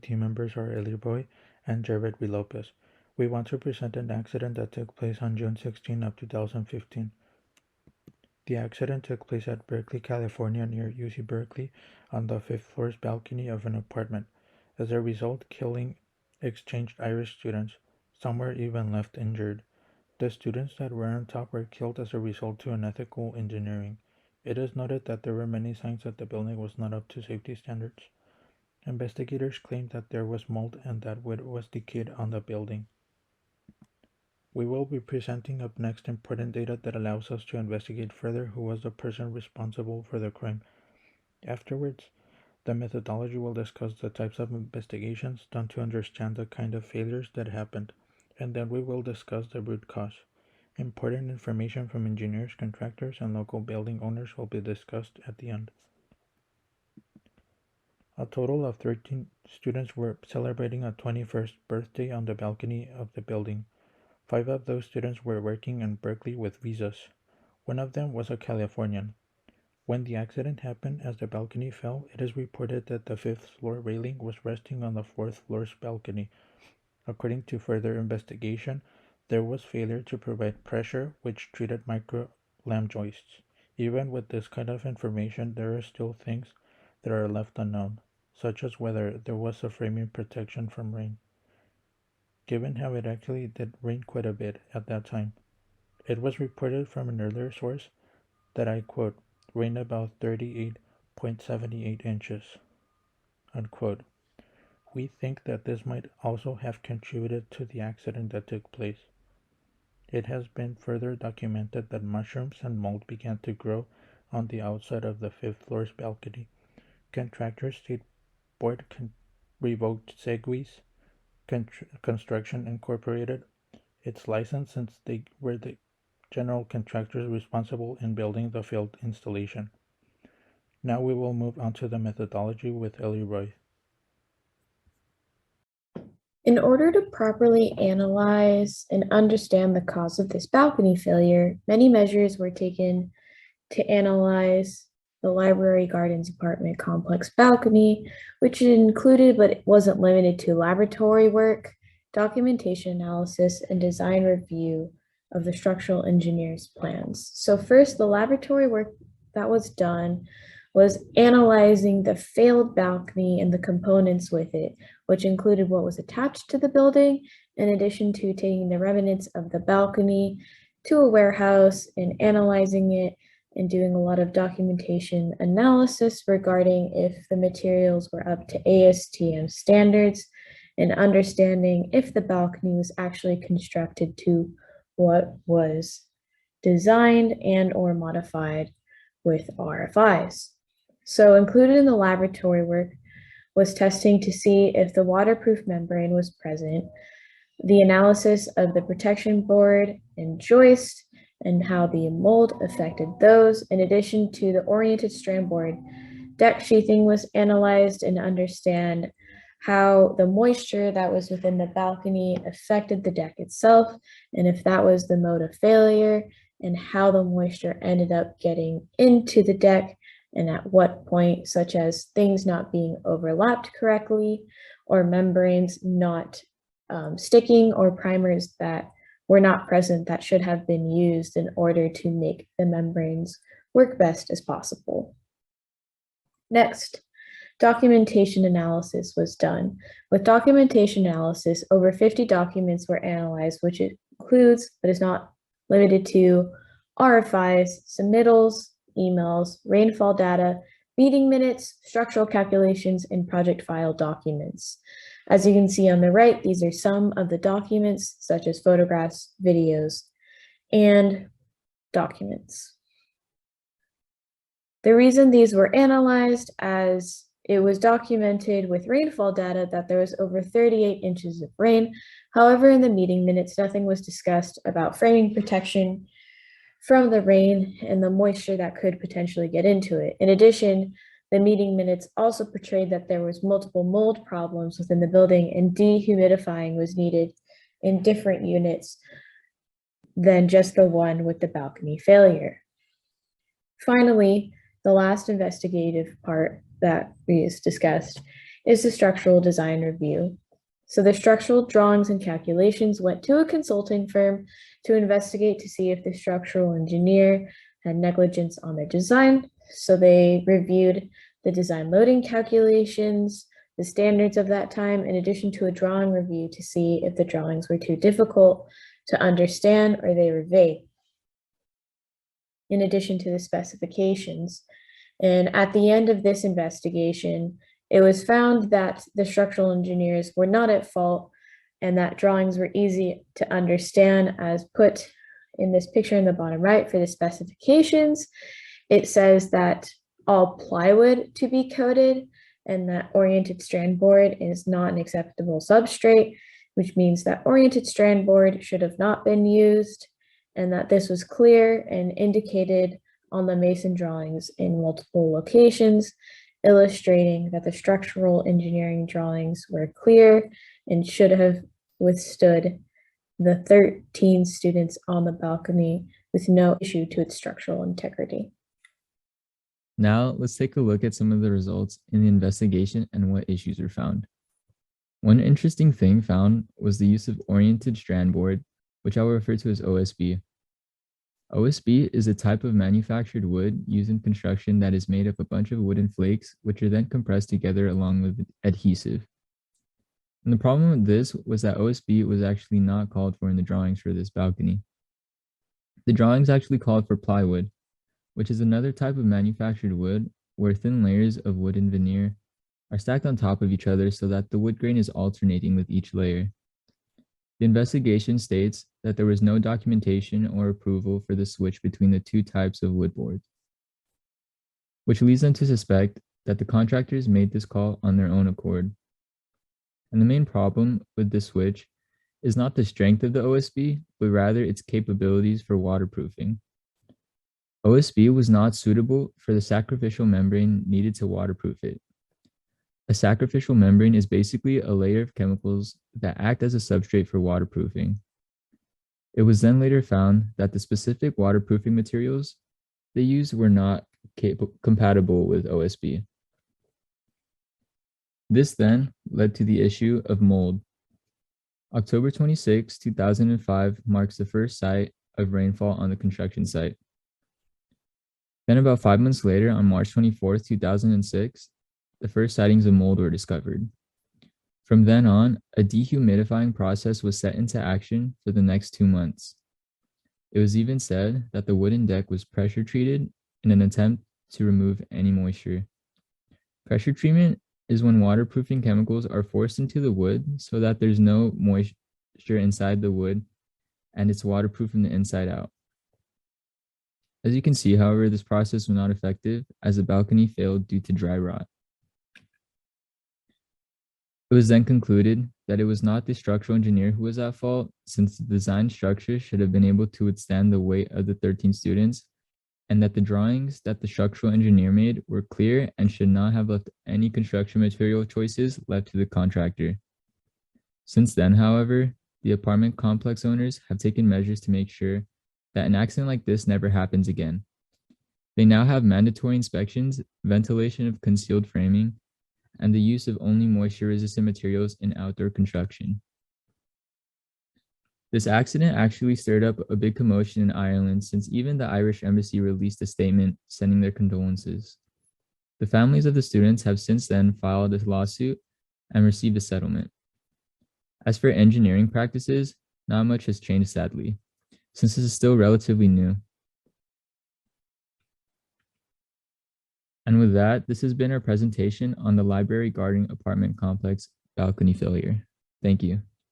team members are Eliroy and Jared V. Lopez. We want to present an accident that took place on June 16 of 2015. The accident took place at Berkeley, California near UC Berkeley on the 5th floor's balcony of an apartment. As a result, killing exchanged Irish students. Some were even left injured. The students that were on top were killed as a result to unethical engineering. It is noted that there were many signs that the building was not up to safety standards. Investigators claimed that there was mold and that wood was decayed on the building. We will be presenting up next important data that allows us to investigate further who was the person responsible for the crime. Afterwards, the methodology will discuss the types of investigations done to understand the kind of failures that happened, and then we will discuss the root cause. Important information from engineers, contractors, and local building owners will be discussed at the end. A total of 13 students were celebrating a 21st birthday on the balcony of the building. 5 of those students were working in Berkeley with visas. One of them was a Californian. When the accident happened, as the balcony fell, it is reported that the 5th floor railing was resting on the 4th floor's balcony. According to further investigation, there was failure to provide pressure, which treated micro lamp joists. Even with this kind of information, there are still things that are left unknown, such as whether there was a framing protection from rain. Given how it actually did rain quite a bit at that time, it was reported from an earlier source that I quote, rained about 38.78 inches, unquote. We think that this might also have contributed to the accident that took place. It has been further documented that mushrooms and mold began to grow on the outside of the 5th floor's balcony. Contractor State Board revoked Segway's Construction Incorporated its license since they were the general contractors responsible in building the field installation. Now we will move on to the methodology with Eliroy. In order to properly analyze and understand the cause of this balcony failure, many measures were taken to analyze the library gardens apartment complex balcony, which included but wasn't limited to laboratory work, documentation analysis, and design review of the structural engineer's plans. So first, the laboratory work that was done was analyzing the failed balcony and the components with it, which included what was attached to the building, in addition to taking the remnants of the balcony to a warehouse and analyzing it and doing a lot of documentation analysis regarding if the materials were up to ASTM standards and understanding if the balcony was actually constructed to what was designed and or modified with RFIs. So included in the laboratory work was testing to see if the waterproof membrane was present, the analysis of the protection board and joist, and how the mold affected those, in addition to the oriented strand board. Deck sheathing was analyzed and understand how the moisture that was within the balcony affected the deck itself, and if that was the mode of failure, and how the moisture ended up getting into the deck, and at what point, such as things not being overlapped correctly, or membranes not sticking, or primers that were not present that should have been used in order to make the membranes work best as possible. Next, documentation analysis was done. With documentation analysis, over 50 documents were analyzed, which includes, but is not limited to, RFIs, submittals, emails, rainfall data, meeting minutes, structural calculations, and project file documents. As you can see on the right, these are some of the documents, such as photographs, videos, and documents. The reason these were analyzed, as it was documented with rainfall data that there was over 38 inches of rain. However, in the meeting minutes, nothing was discussed about framing protection from the rain and the moisture that could potentially get into it. In addition, the meeting minutes also portrayed that there was multiple mold problems within the building and dehumidifying was needed in different units than just the one with the balcony failure. Finally, the last investigative part that we discussed is the structural design review. So the structural drawings and calculations went to a consulting firm to investigate to see if the structural engineer had negligence on their design. So they reviewed the design loading calculations, the standards of that time, in addition to a drawing review to see if the drawings were too difficult to understand or they were vague, in addition to the specifications. And at the end of this investigation, it was found that the structural engineers were not at fault and that drawings were easy to understand, as put in this picture in the bottom right for the specifications. It says that all plywood to be coated and that oriented strand board is not an acceptable substrate, which means that oriented strand board should have not been used, and that this was clear and indicated on the mason drawings in multiple locations, illustrating that the structural engineering drawings were clear and should have withstood the 13 students on the balcony with no issue to its structural integrity. Now, let's take a look at some of the results in the investigation and what issues were found. One interesting thing found was the use of oriented strand board, which I will refer to as OSB. OSB is a type of manufactured wood used in construction that is made of a bunch of wooden flakes, which are then compressed together along with adhesive. And the problem with this was that OSB was actually not called for in the drawings for this balcony. The drawings actually called for plywood, which is another type of manufactured wood where thin layers of wooden veneer are stacked on top of each other so that the wood grain is alternating with each layer. The investigation states that there was no documentation or approval for the switch between the two types of wood boards, which leads them to suspect that the contractors made this call on their own accord. And the main problem with this switch is not the strength of the OSB, but rather its capabilities for waterproofing. OSB was not suitable for the sacrificial membrane needed to waterproof it. A sacrificial membrane is basically a layer of chemicals that act as a substrate for waterproofing. It was then later found that the specific waterproofing materials they used were not compatible with OSB. This then led to the issue of mold. October 26, 2005 marks the first sight of rainfall on the construction site. Then about 5 months later, on March 24, 2006, the first sightings of mold were discovered. From then on, a dehumidifying process was set into action for the next 2 months. It was even said that the wooden deck was pressure treated in an attempt to remove any moisture. Pressure treatment is when waterproofing chemicals are forced into the wood so that there's no moisture inside the wood and it's waterproof from the inside out. As you can see, however, this process was not effective as the balcony failed due to dry rot. It was then concluded that it was not the structural engineer who was at fault, since the design structure should have been able to withstand the weight of the 13 students, and that the drawings that the structural engineer made were clear and should not have left any construction material choices left to the contractor. Since then, however, the apartment complex owners have taken measures to make sure that an accident like this never happens again. They now have mandatory inspections, ventilation of concealed framing, and the use of only moisture-resistant materials in outdoor construction. This accident actually stirred up a big commotion in Ireland, since even the Irish embassy released a statement sending their condolences. The families of the students have since then filed a lawsuit and received a settlement. As for engineering practices, not much has changed, sadly, since this is still relatively new. And with that, this has been our presentation on the Library Garden Apartment Complex balcony failure. Thank you.